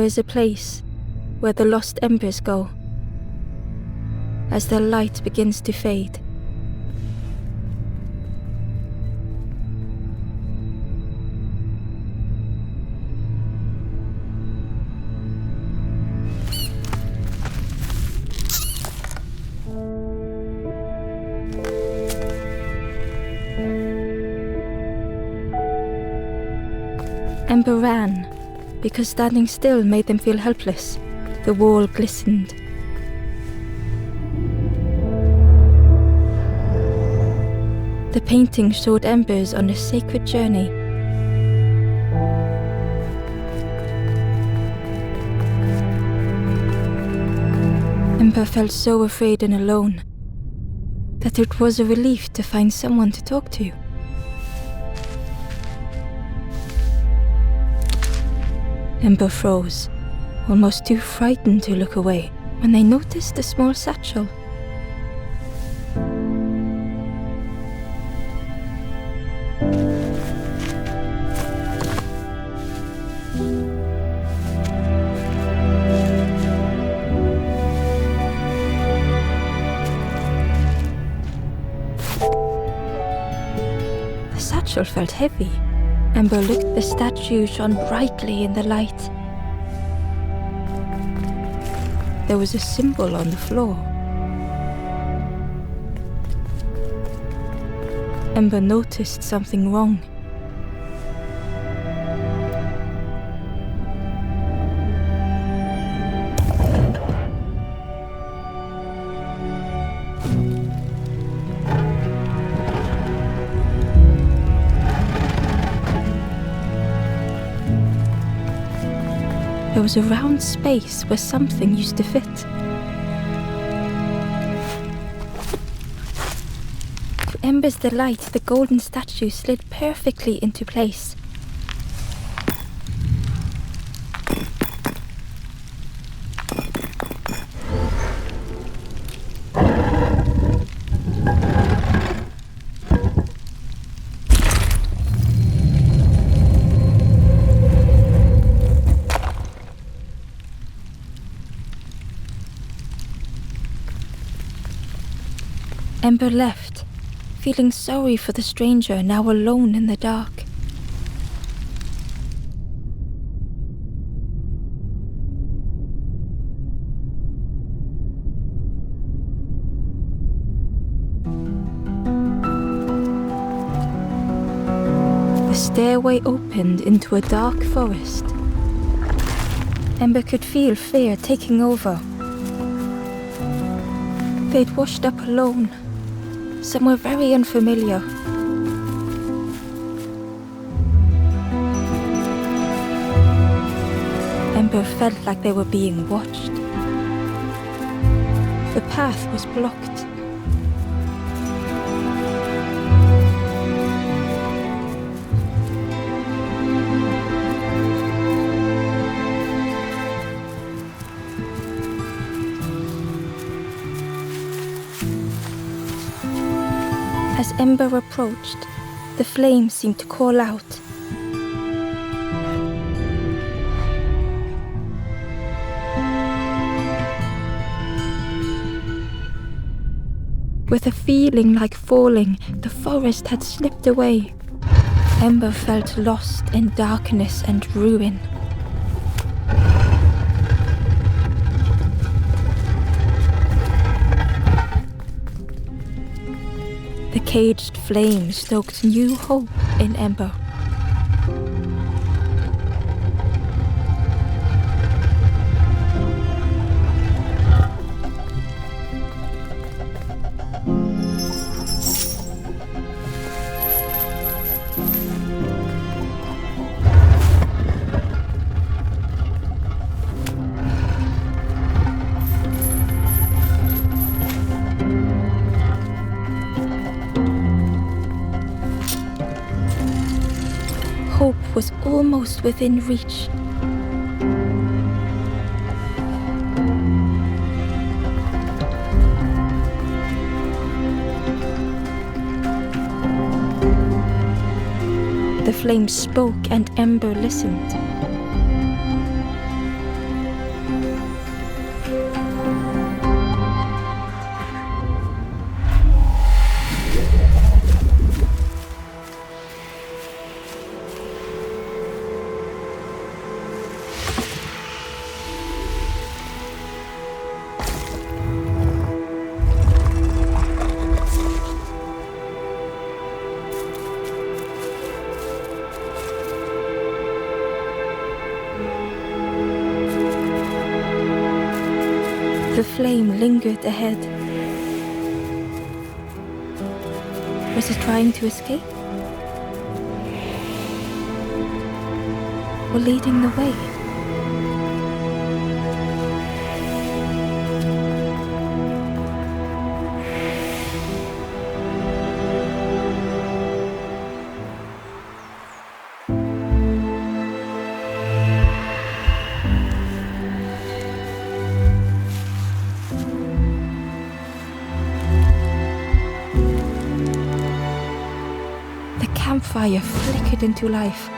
is a place where the lost embers go as their light begins to fade. Ember ran, because standing still made them feel helpless. The wall glistened. The painting showed embers on a sacred journey. Ember felt so afraid and alone that it was a relief to find someone to talk to. Ember froze, almost too frightened to look away, when they noticed a small satchel. The satchel felt heavy. Ember looked at the statue shone brightly in the light. There was a symbol on the floor. Ember noticed something wrong. There was a round space where something used to fit. To Ember's delight, the golden statue slid perfectly into place. Ember left, feeling sorry for the stranger now alone in the dark. The stairway opened into a dark forest. Ember could feel fear taking over. They'd washed up alone, somewhere very unfamiliar. Ember felt like they were being watched. The path was blocked. As Ember approached, the flame seemed to call out. With a feeling like falling, the forest had slipped away. Ember felt lost in darkness and ruin. The caged flame stoked new hope in Ember. Hope was almost within reach. The flame spoke and Ember listened. The flame lingered ahead. Was it trying to escape? Or leading the way? The campfire flickered into life.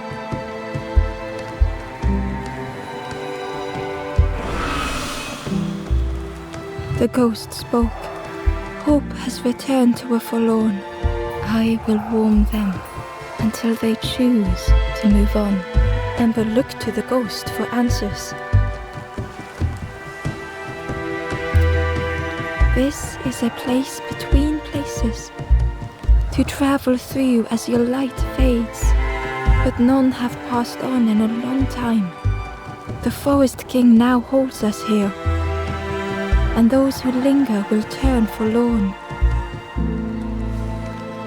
The ghost spoke. Hope has returned to a forlorn. I will warm them until they choose to move on. Ember looked to the ghost for answers. This is a place between places, to travel through as your light fades, but none have passed on in a long time. The Forest King now holds us here, and those who linger will turn forlorn.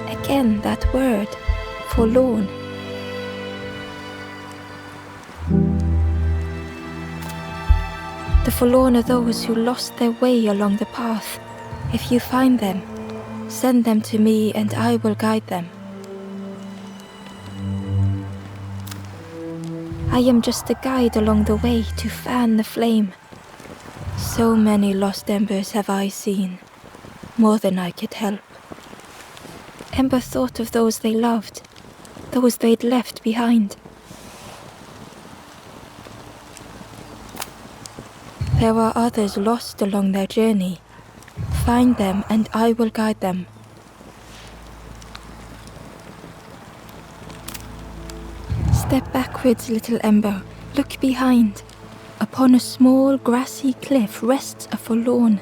Again that word, forlorn. The forlorn are those who lost their way along the path. If you find them, send them to me and I will guide them. I am just a guide along the way to fan the flame. So many lost embers have I seen, more than I could help. Ember thought of those they loved, those they'd left behind. There are others lost along their journey. Find them and I will guide them. Step backwards, little Ember. Look behind. Upon a small grassy cliff rests a forlorn.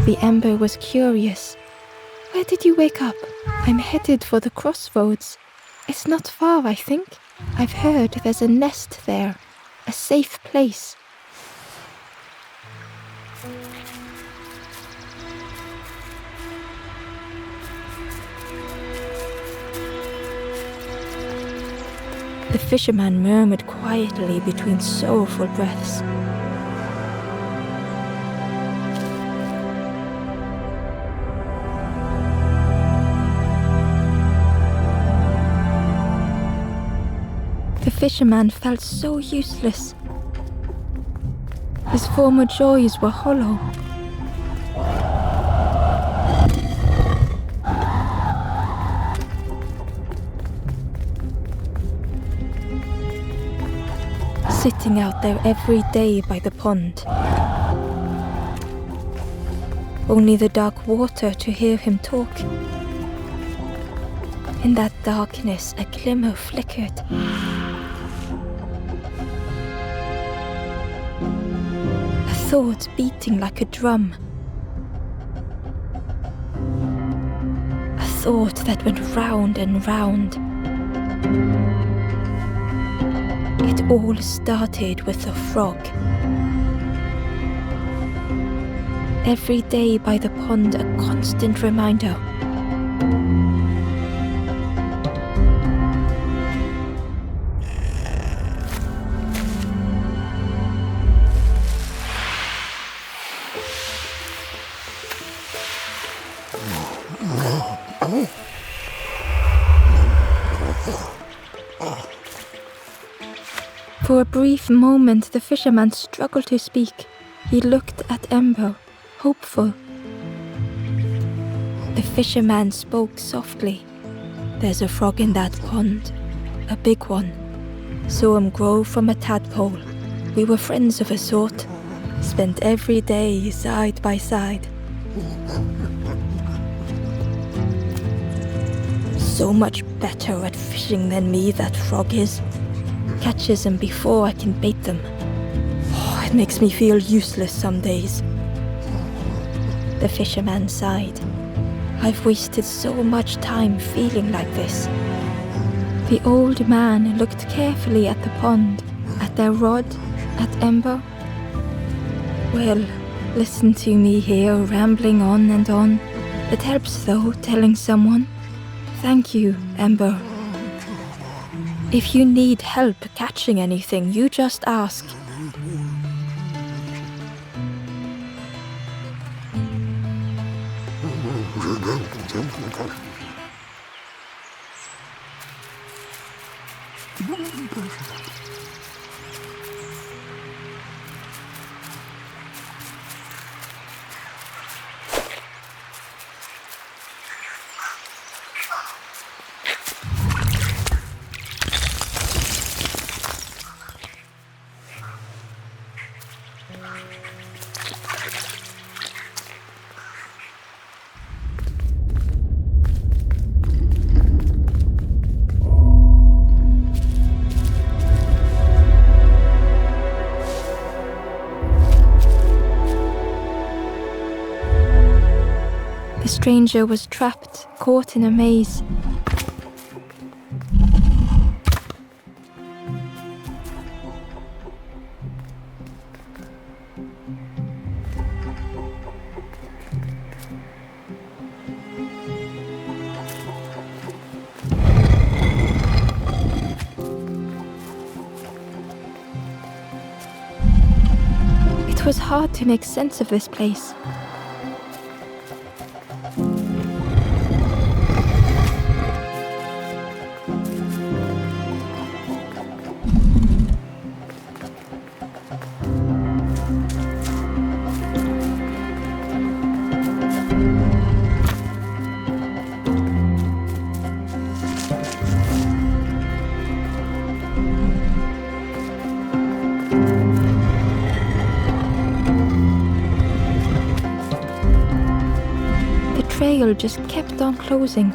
The Ember was curious. Where did you wake up? I'm headed for the crossroads. It's not far, I think. I've heard there's a nest there, a safe place. The fisherman murmured quietly between sorrowful breaths. The fisherman felt so useless. His former joys were hollow. Sitting out there every day by the pond. Only the dark water to hear him talk. In that darkness, a glimmer flickered. thought beating like a drum. A thought that went round and round. It all started with a frog. Every day by the pond, a constant reminder. For a brief moment, the fisherman struggled to speak. He looked at Ember, hopeful. The fisherman spoke softly. "There's a frog in that pond, a big one. Saw him grow from a tadpole. We were friends of a sort, spent every day side by side. So much better at fishing than me, that frog is. Catches them before I can bait them. Oh, it makes me feel useless some days." The fisherman sighed. "I've wasted so much time feeling like this." The old man looked carefully at the pond, at their rod, at Ember. "Well, listen to me here, rambling on and on. It helps though, telling someone. Thank you, Ember. If you need help catching anything, you just ask." The stranger was trapped, caught in a maze. It was hard to make sense of this place. The trail just kept on closing.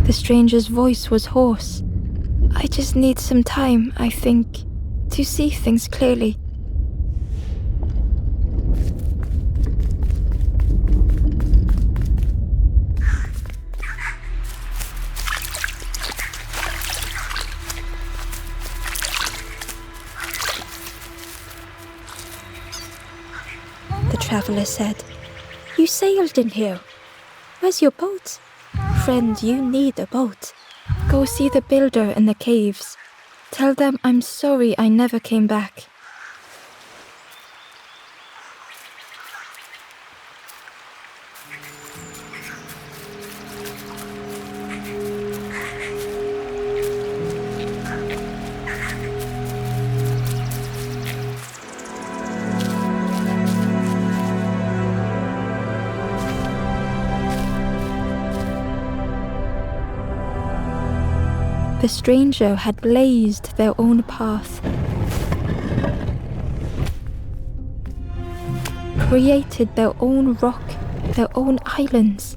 The stranger's voice was hoarse. "I just need some time, I think, to see things clearly." traveler said. You sailed in here. Where's your boat? Friend, you need a boat. Go see the builder in the caves. Tell them I'm sorry I never came back. The stranger had blazed their own path, created their own rock, their own islands.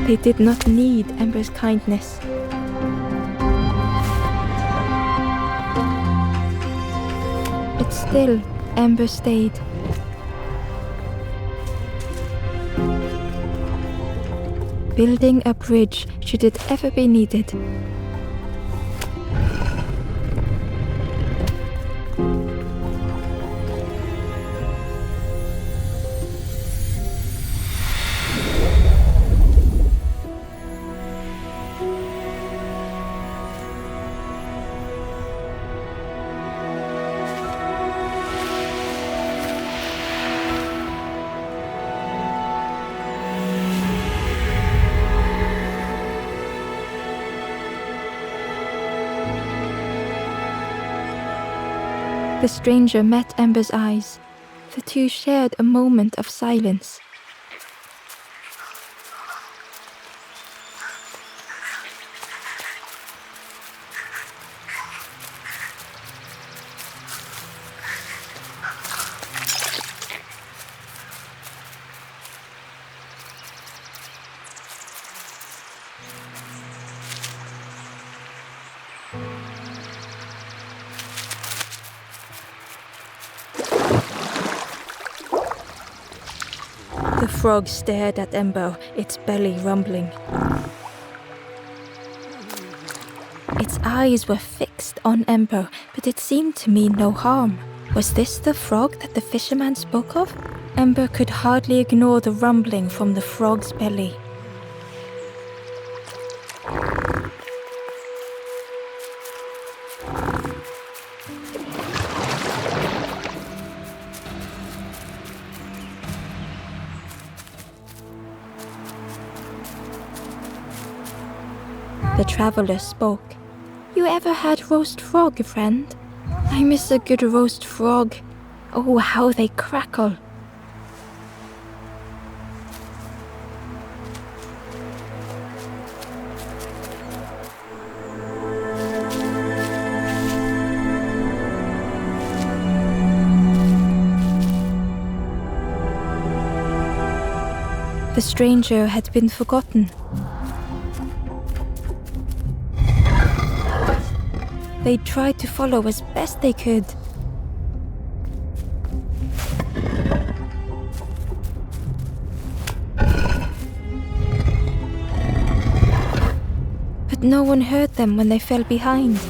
They did not need Ember's kindness. But still, Ember stayed. Building a bridge should it ever be needed. The stranger met Ember's eyes. The two shared a moment of silence. The frog stared at Ember, its belly rumbling. Its eyes were fixed on Ember, but it seemed to mean no harm. Was this the frog that the fisherman spoke of? Ember could hardly ignore the rumbling from the frog's belly. The traveler spoke. You ever had roast frog, friend? I miss a good roast frog. Oh, how they crackle. The stranger had been forgotten. They tried to follow as best they could. But no one heard them when they fell behind.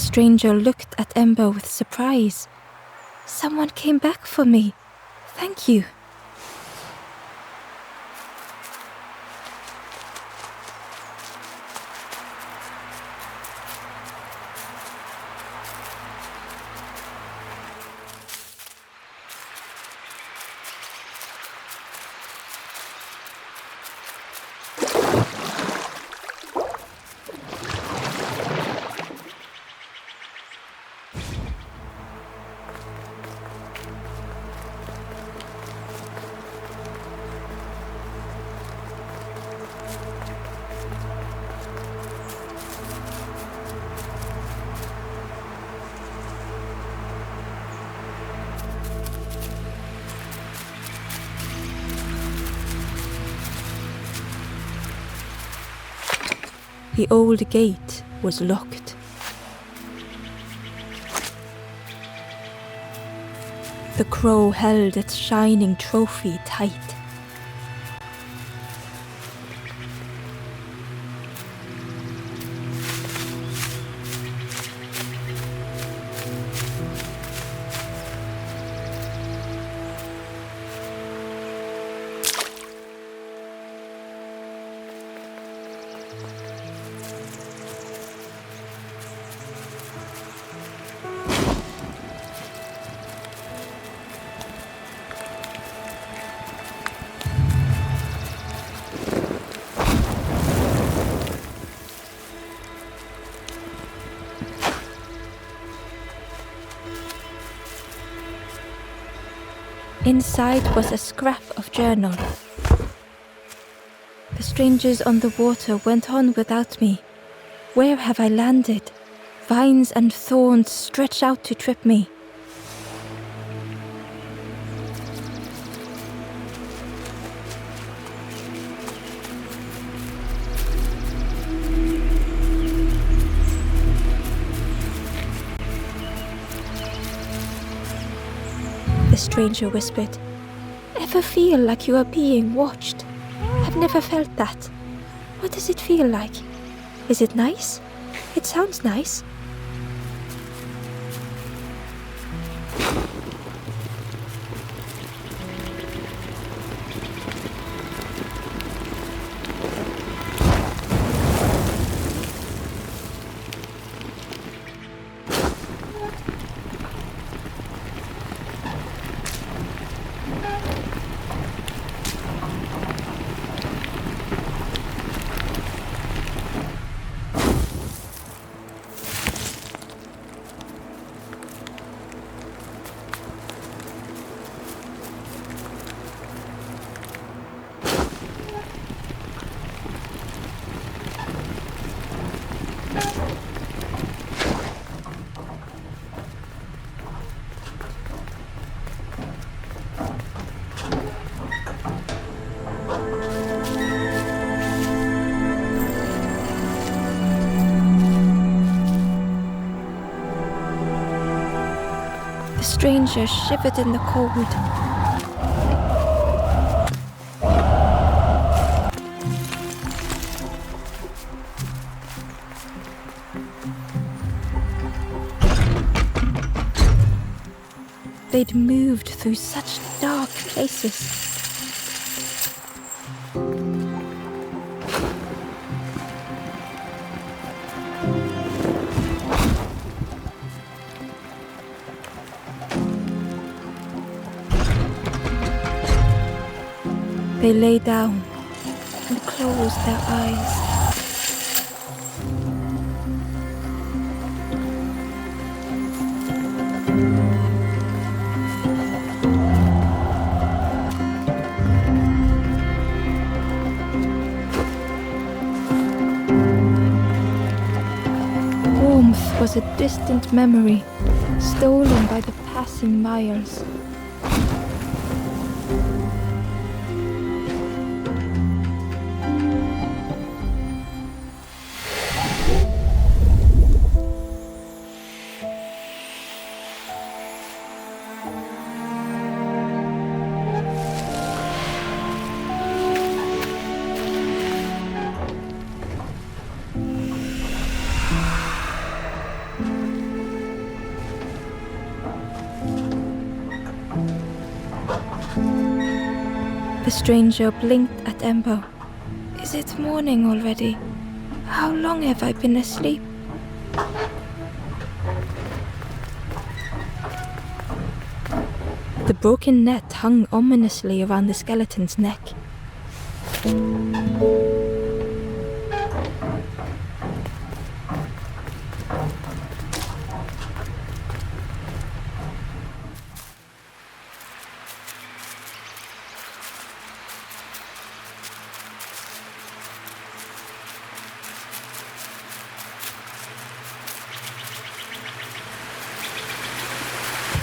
stranger looked at Ember with surprise. Someone came back for me. Thank you. The old gate was locked. The crow held its shining trophy tight. Inside was a scrap of journal. The strangers on the water went on without me. Where have I landed? Vines and thorns stretch out to trip me. The stranger whispered, "Ever feel like you are being watched? I've never felt that. What does it feel like? Is it nice? It sounds nice." The stranger shivered in the cold. They'd moved through such dark places. They lay down and closed their eyes. Warmth was a distant memory, stolen by the passing miles. The stranger blinked at Ember. Is it morning already? How long have I been asleep? The broken net hung ominously around the skeleton's neck.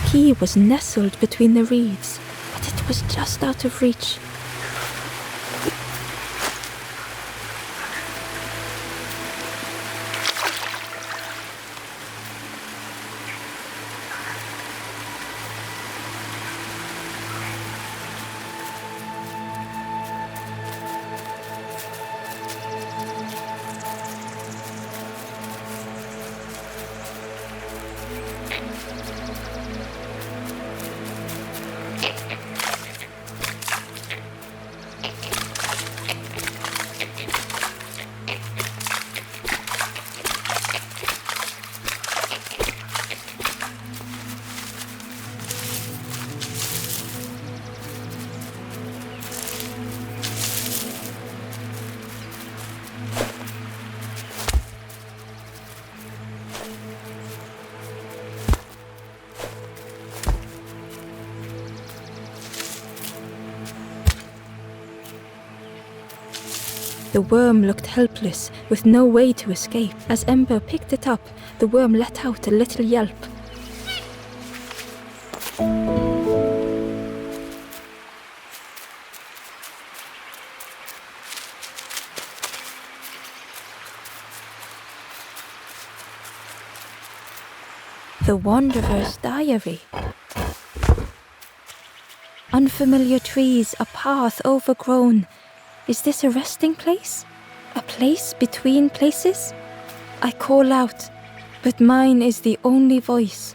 The key was nestled between the reeds, but it was just out of reach. The worm looked helpless, with no way to escape. As Ember picked it up, the worm let out a little yelp. The Wanderer's Diary. Unfamiliar trees, a path overgrown. Is this a resting place? A place between places? I call out, but mine is the only voice.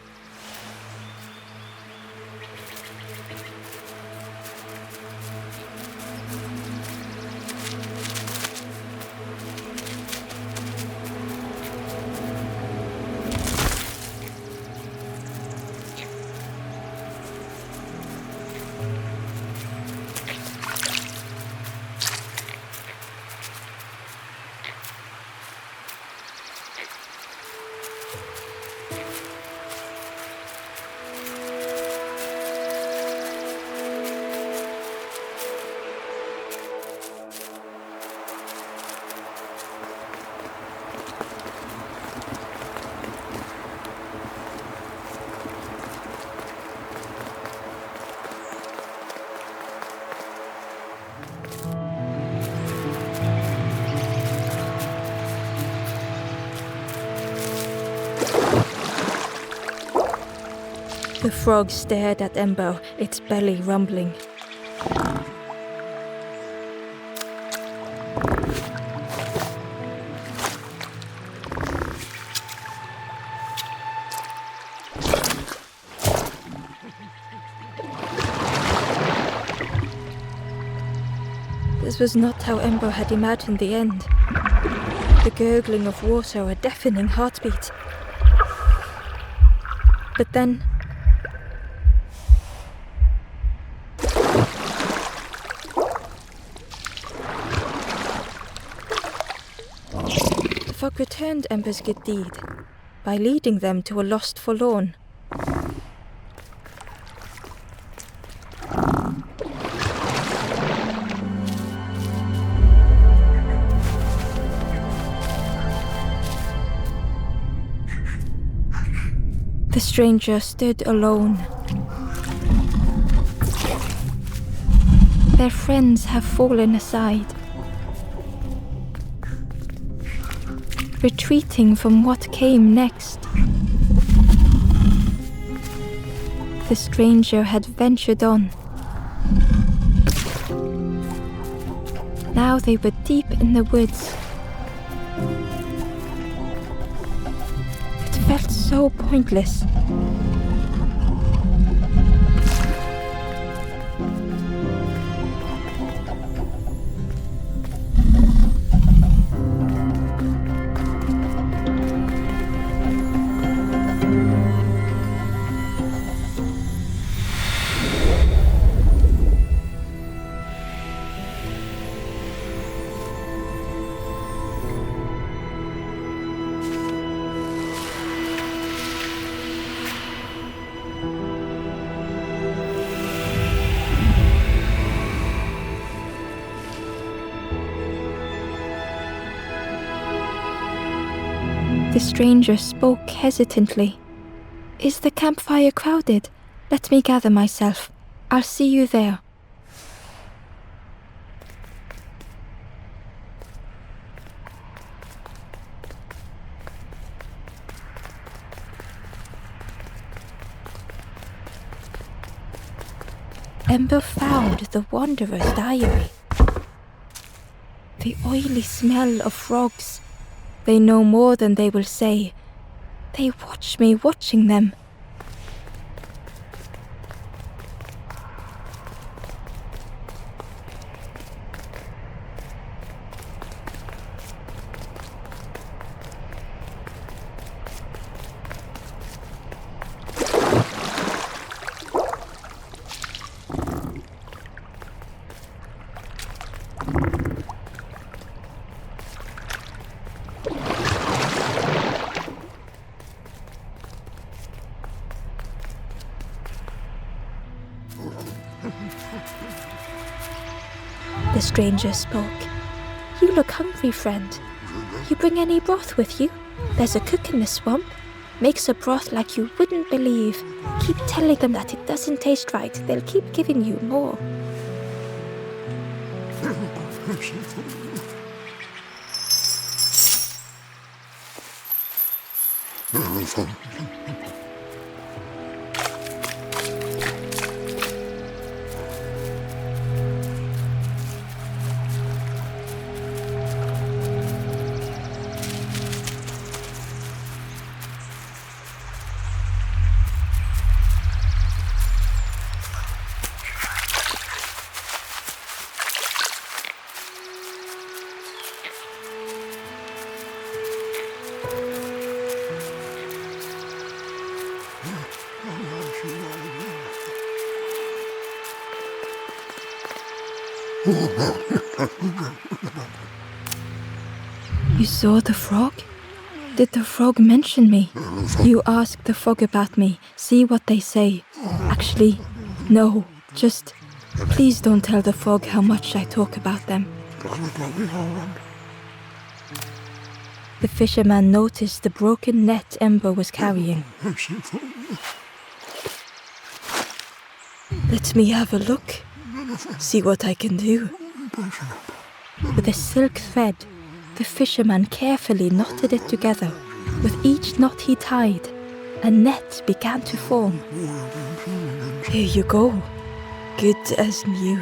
The frog stared at Ember, its belly rumbling. This was not how Ember had imagined the end. The gurgling of water, a deafening heartbeat. But then... the fog returned Ember's good deed by leading them to a lost forlorn. The stranger stood alone. Their friends have fallen aside, retreating from what came next. The stranger had ventured on. Now they were deep in the woods. It felt so pointless. The stranger spoke hesitantly. "Is the campfire crowded? Let me gather myself. I'll see you there." Ember found the wanderer's diary. The oily smell of frogs. They know more than they will say. They watch me watching them. The stranger spoke. "You look hungry, friend. You bring any broth with you? There's a cook in the swamp. Makes a broth like you wouldn't believe. Keep telling them that it doesn't taste right. They'll keep giving you more." "You saw the frog? Did the frog mention me? You ask the frog about me, see what they say. Actually, no, just please don't tell the frog how much I talk about them." The fisherman noticed the broken net Ember was carrying. "Let me have a look, see what I can do." With a silk thread, the fisherman carefully knotted it together. With each knot he tied, a net began to form. "Here you go, good as new."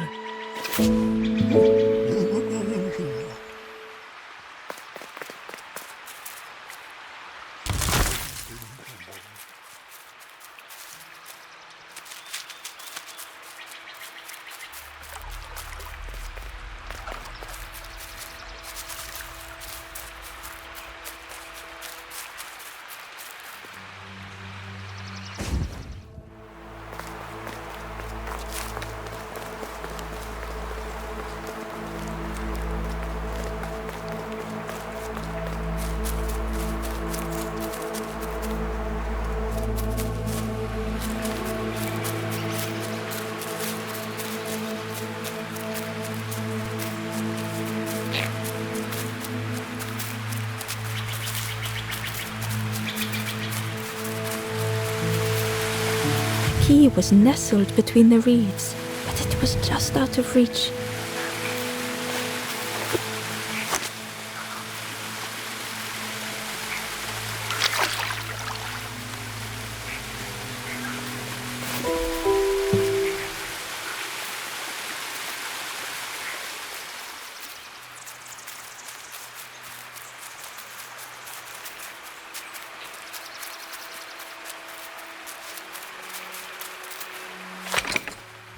The key was nestled between the reeds, but it was just out of reach.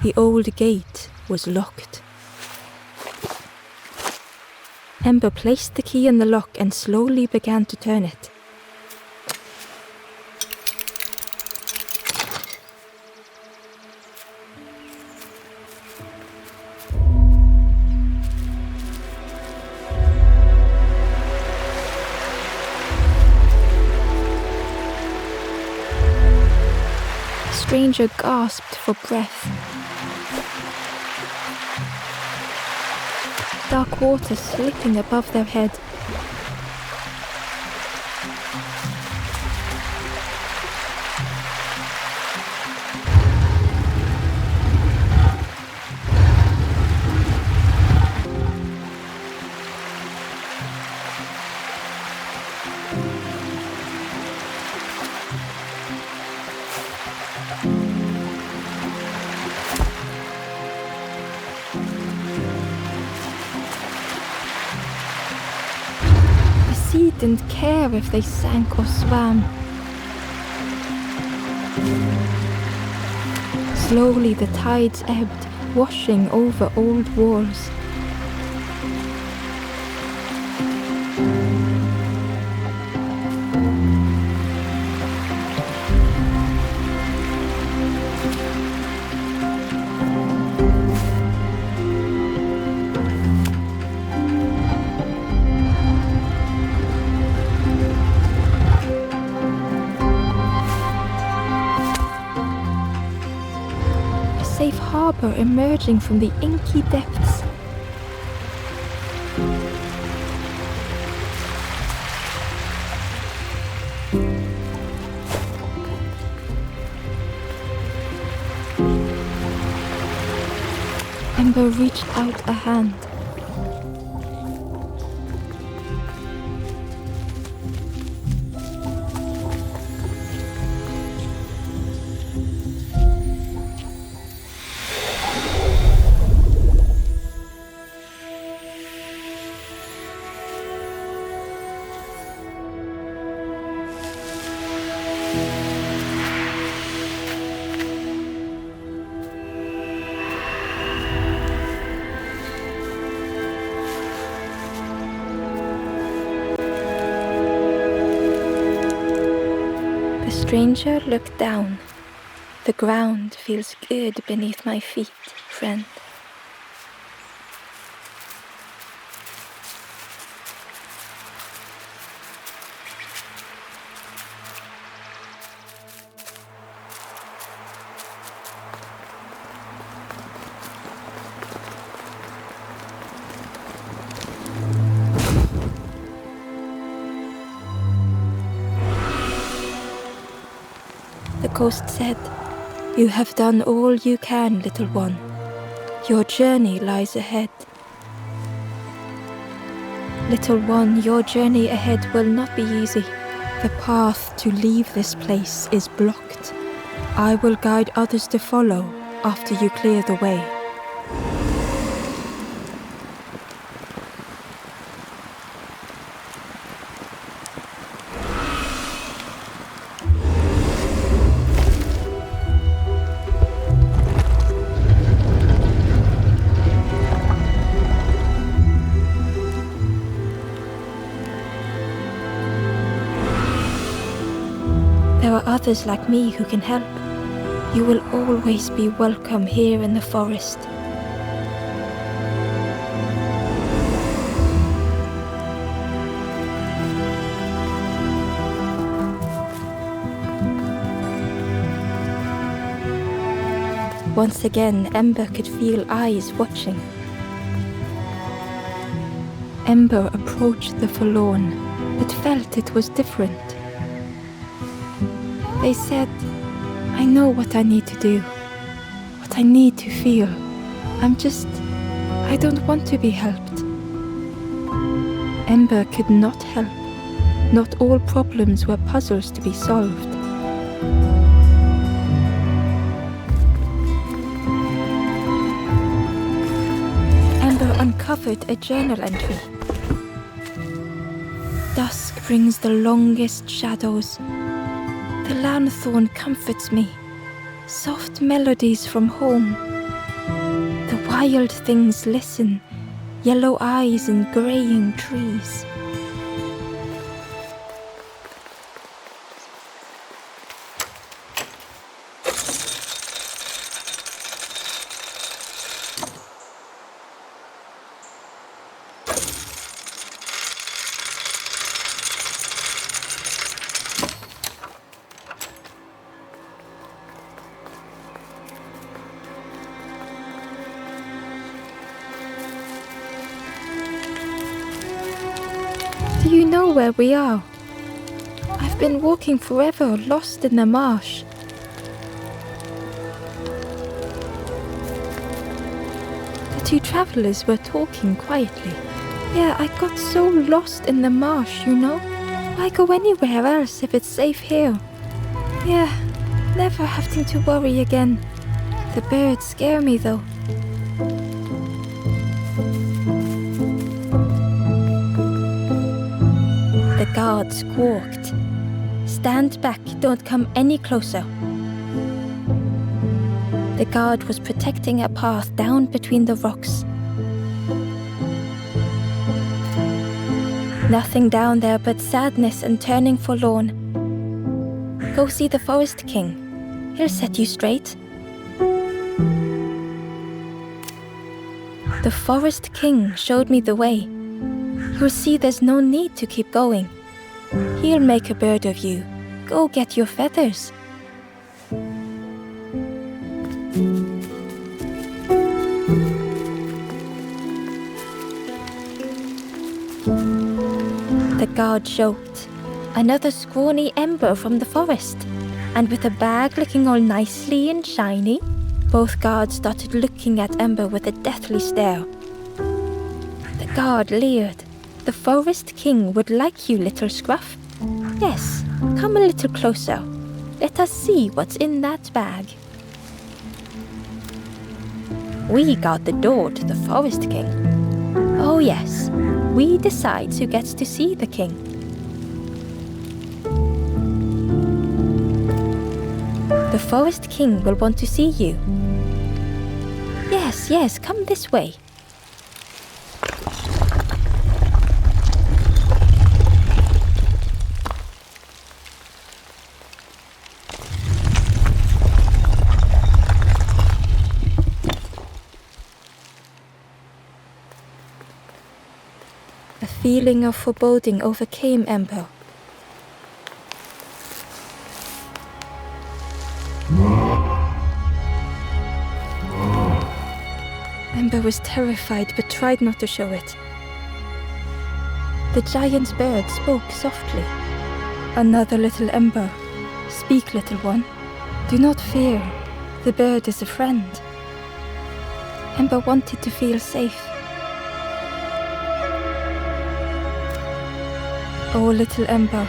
The old gate was locked. Ember placed the key in the lock and slowly began to turn it. The stranger gasped for breath. Dark water slipping above their head. The sea didn't care if they sank or swam. Slowly the tides ebbed, washing over old walls. Safe harbor emerging from the inky depths. Ember reached out a hand. The stranger looked down. The ground feels good beneath my feet, friend. The ghost said, "You have done all you can, little one. Your journey lies ahead. Little one, your journey ahead will not be easy. The path to leave this place is blocked. I will guide others to follow after you clear the way." There are others like me who can help. You will always be welcome here in the forest. Once again, Ember could feel eyes watching. Ember approached the forlorn, but felt it was different. They said, "I know what I need to do, what I need to feel. I don't want to be helped." Ember could not help. Not all problems were puzzles to be solved. Ember uncovered a journal entry. "Dusk brings the longest shadows. The lanthorn comforts me. Soft melodies from home. The wild things listen, yellow eyes in graying trees." "Do you know where we are? I've been walking forever, lost in the marsh." The two travelers were talking quietly. "Yeah, I got so lost in the marsh, you know. Why go anywhere else if it's safe here? Yeah, Never having to worry again. The birds scare me though. The guard squawked. Stand back, don't come any closer. The guard was protecting a path down between the rocks. Nothing down there but sadness and turning forlorn. Go see the Forest King. He'll set you straight. The Forest King showed me the way. You'll see there's no need to keep going. He'll make a bird of you. Go get your feathers. The guard joked. Another scrawny ember from the forest. And with a bag looking all nicely and shiny, both guards started looking at Ember with a deathly stare. The guard leered. The Forest King would like you, little scruff. Yes, come a little closer. Let us see what's in that bag. We guard the door to the Forest King. Oh yes, we decide who gets to see the king. The Forest King will want to see you. Yes, come this way. A feeling of foreboding overcame Ember. Ember was terrified but tried not to show it. The giant bird spoke softly. Another little Ember. Speak, little one. Do not fear. The bird is a friend. Ember wanted to feel safe. Oh, little Ember,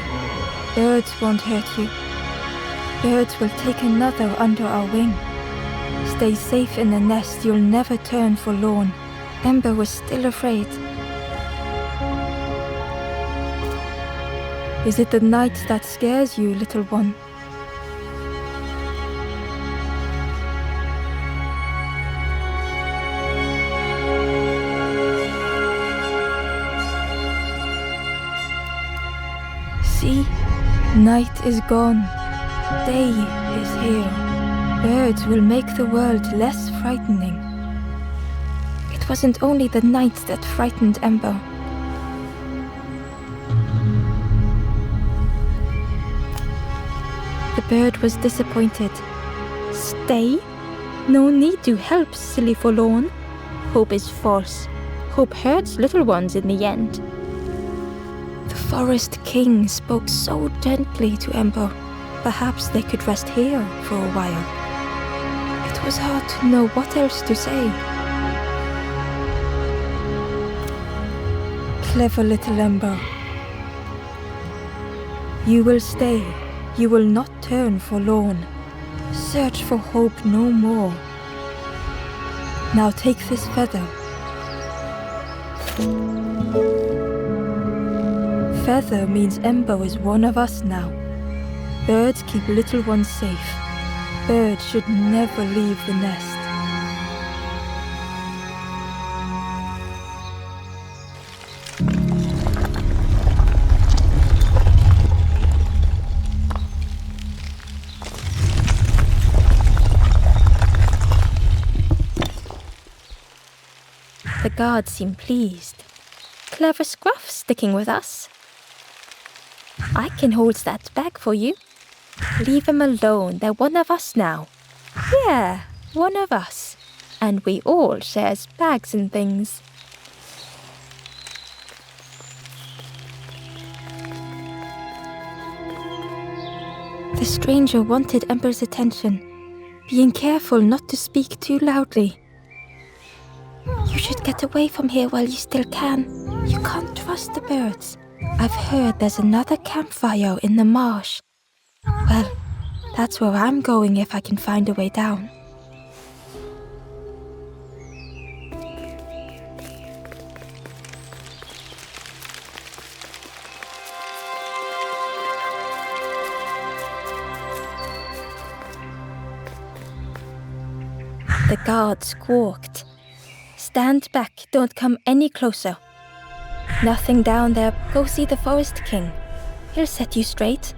birds won't hurt you. Birds will take another under our wing. Stay safe in the nest, you'll never turn forlorn. Ember was still afraid. Is it the night that scares you, little one? See, night is gone. Day is here. Birds will make the world less frightening. It wasn't only the night that frightened Ember. The bird was disappointed. Stay? No need to help, silly forlorn. Hope is false. Hope hurts little ones in the end. The Forest King spoke so gently to Ember. Perhaps they could rest here for a while. It was hard to know what else to say. Clever little Ember. You will stay. You will not turn forlorn. Search for hope no more. Now take this feather. Feather means Ember is one of us now. Birds keep little ones safe. Birds should never leave the nest. The guard seemed pleased. Clever scruff sticking with us. I can hold that bag for you. Leave them alone, they're one of us now. Yeah, one of us. And we all shares bags and things. The stranger wanted Ember's attention, being careful not to speak too loudly. You should get away from here while you still can. You can't trust the birds. I've heard there's another campfire in the marsh. Well, That's where I'm going if I can find a way down. The guard squawked. Stand back, don't come any closer. Nothing down there, go see the Forest King. He'll set you straight.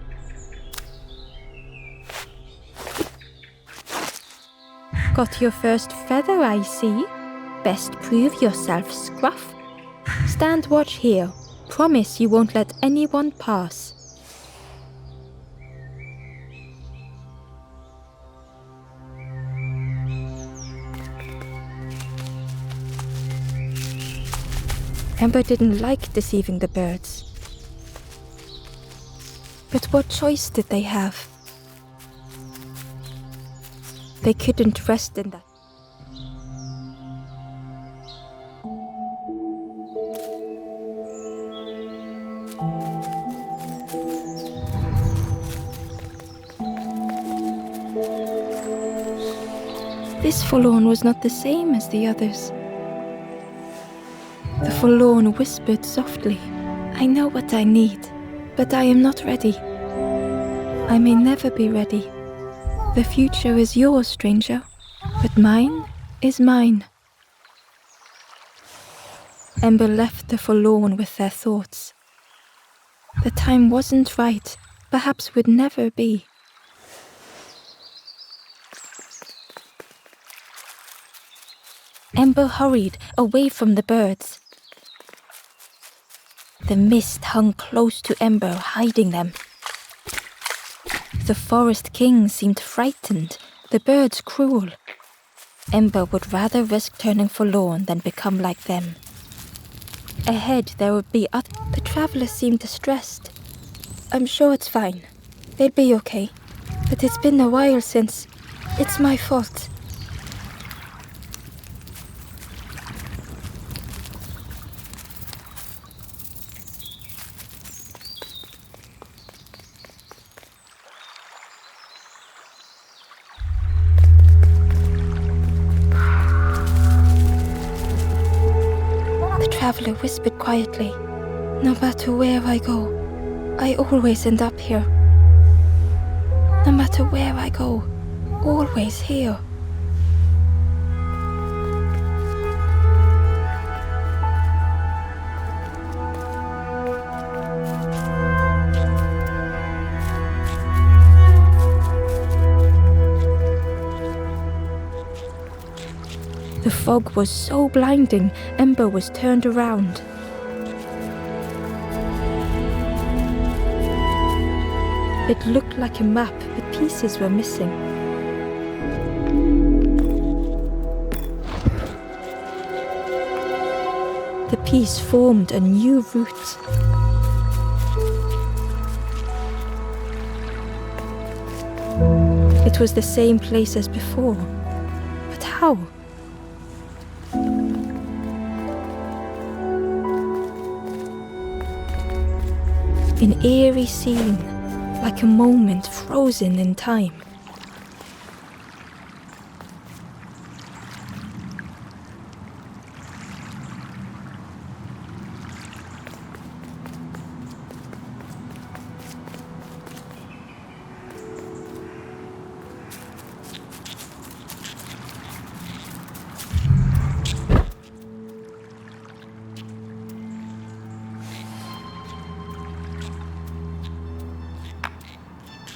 Got your first feather, I see. Best prove yourself, Scruff. Stand watch here. Promise you won't let anyone pass. Ember didn't like deceiving the birds. But what choice did they have? They couldn't rest in that. This forlorn was not the same as the others. The forlorn whispered softly, I know what I need, but I am not ready. I may never be ready. The future is yours, stranger, but mine is mine. Ember left the forlorn with their thoughts. The time wasn't right, perhaps would never be. Ember hurried away from the birds. The mist hung close to Ember, hiding them. The Forest King seemed frightened, the birds cruel. Ember would rather risk turning forlorn than become like them. Ahead there would be other. The travelers seemed distressed. I'm sure it's fine. They'll be okay. But it's been a while since. It's my fault. The traveler whispered quietly, no matter where I go, I always end up here. No matter where I go, always here. The fog was so blinding, Ember was turned around. It looked like a map, but pieces were missing. The piece formed a new route. It was the same place as before, but how? An eerie scene, like a moment frozen in time.